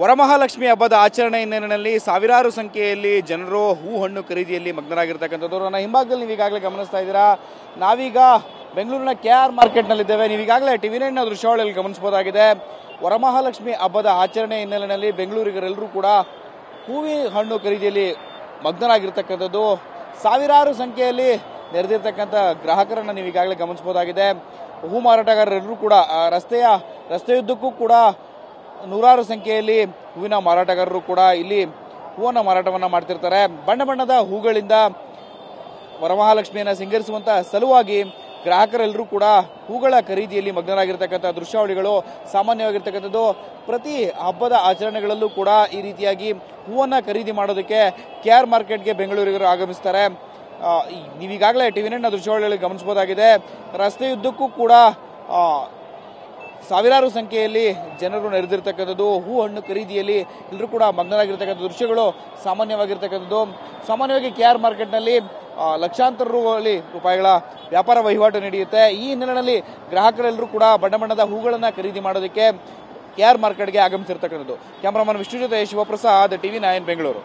ವರಮಹಾಲಕ್ಷ್ಮಿ ಹಬ್ಬದ ಆಚರಣೆ ಹಿನ್ನೆಲೆಯಲ್ಲಿ ಸಾವಿರಾರು ಸಂಖ್ಯೆಯಲ್ಲಿ ಜನರು ಹೂ ಹಣ್ಣು ಖರೀದಿಯಲ್ಲಿ ಮಗ್ನರಾಗಿರ್ತಕ್ಕಂಥದ್ದು. ನನ್ನ ಹಿಂಭಾಗದಲ್ಲಿ ನೀವು ಈಗಾಗಲೇ ಗಮನಿಸ್ತಾ ಇದ್ದೀರಾ. ನಾವೀಗ ಬೆಂಗಳೂರಿನ KR ಮಾರ್ಕೆಟ್ನಲ್ಲಿದ್ದೇವೆ. ನೀವು ಈಗಾಗಲೇ TV9ನ ದೃಶ್ಯಾವಳಿಯಲ್ಲಿ ಗಮನಿಸಬಹುದಾಗಿದೆ. ವರಮಹಾಲಕ್ಷ್ಮಿ ಹಬ್ಬದ ಆಚರಣೆ ಹಿನ್ನೆಲೆಯಲ್ಲಿ ಬೆಂಗಳೂರಿಗರೆಲ್ಲರೂ ಕೂಡ ಹೂವಿ ಹಣ್ಣು ಖರೀದಿಯಲ್ಲಿ ಮಗ್ನರಾಗಿರ್ತಕ್ಕಂಥದ್ದು. ಸಾವಿರಾರು ಸಂಖ್ಯೆಯಲ್ಲಿ ನೆರೆದಿರ್ತಕ್ಕಂಥ ಗ್ರಾಹಕರನ್ನು ನೀವು ಈಗಾಗಲೇ ಗಮನಿಸಬಹುದಾಗಿದೆ. ಹೂ ಮಾರಾಟಗಾರರೆಲ್ಲರೂ ಕೂಡ ರಸ್ತೆಯುದ್ದಕ್ಕೂ ಕೂಡ ನೂರಾರು ಸಂಖ್ಯೆಯಲ್ಲಿ ಹೂವಿನ ಮಾರಾಟಗಾರರು ಕೂಡ ಇಲ್ಲಿ ಹೂವನ್ನು ಮಾರಾಟವನ್ನ ಮಾಡ್ತಿರ್ತಾರೆ. ಬಣ್ಣ ಬಣ್ಣದ ಹೂಗಳಿಂದ ವರಮಹಾಲಕ್ಷ್ಮಿಯನ್ನು ಸಿಂಗರಿಸುವಂತ ಸಲುವಾಗಿ ಗ್ರಾಹಕರೆಲ್ಲರೂ ಕೂಡ ಹೂಗಳ ಖರೀದಿಯಲ್ಲಿ ಮಗ್ನರಾಗಿರ್ತಕ್ಕಂಥ ದೃಶ್ಯಾವಳಿಗಳು ಸಾಮಾನ್ಯವಾಗಿರ್ತಕ್ಕಂಥದ್ದು. ಪ್ರತಿ ಹಬ್ಬದ ಆಚರಣೆಗಳಲ್ಲೂ ಕೂಡ ಈ ರೀತಿಯಾಗಿ ಹೂವನ್ನ ಖರೀದಿ ಮಾಡೋದಕ್ಕೆ KR ಮಾರ್ಕೆಟ್ಗೆ ಬೆಂಗಳೂರಿಗರು ಆಗಮಿಸ್ತಾರೆ. ನೀವೀಗಾಗಲೇ TV9ನ ದೃಶ್ಯಾವಳಿಯಲ್ಲಿ ಗಮನಿಸಬಹುದಾಗಿದೆ. ರಸ್ತೆಯುದ್ದಕ್ಕೂ ಕೂಡ ಸಾವಿರಾರು ಸಂಖ್ಯೆಯಲ್ಲಿ ಜನರು ನೆರೆದಿರ್ತಕ್ಕಂಥದ್ದು. ಹೂ ಹಣ್ಣು ಖರೀದಿಯಲ್ಲಿ ಎಲ್ಲರೂ ಕೂಡ ಮಗ್ನರಾಗಿರ್ತಕ್ಕಂಥ ದೃಶ್ಯಗಳು ಸಾಮಾನ್ಯವಾಗಿರ್ತಕ್ಕಂಥದ್ದು. ಸಾಮಾನ್ಯವಾಗಿ KR ಮಾರ್ಕೆಟ್ನಲ್ಲಿ ಲಕ್ಷಾಂತರ ರೂಪಾಯಿಗಳ ವ್ಯಾಪಾರ ವಹಿವಾಟು ನಡೆಯುತ್ತೆ. ಈ ಹಿನ್ನೆಲೆಯಲ್ಲಿ ಗ್ರಾಹಕರೆಲ್ಲರೂ ಕೂಡ ಬಣ್ಣ ಬಣ್ಣದ ಹೂಗಳನ್ನು ಖರೀದಿ ಮಾಡೋದಕ್ಕೆ KR ಮಾರ್ಕೆಟ್ಗೆ ಆಗಮಿಸಿರ್ತಕ್ಕಂಥದ್ದು. ಕ್ಯಾಮರಾಮನ್ ವಿಷ್ಣು ಜೊತೆ ಶಿವಪ್ರಸಾದ್, TV9 ಬೆಂಗಳೂರು.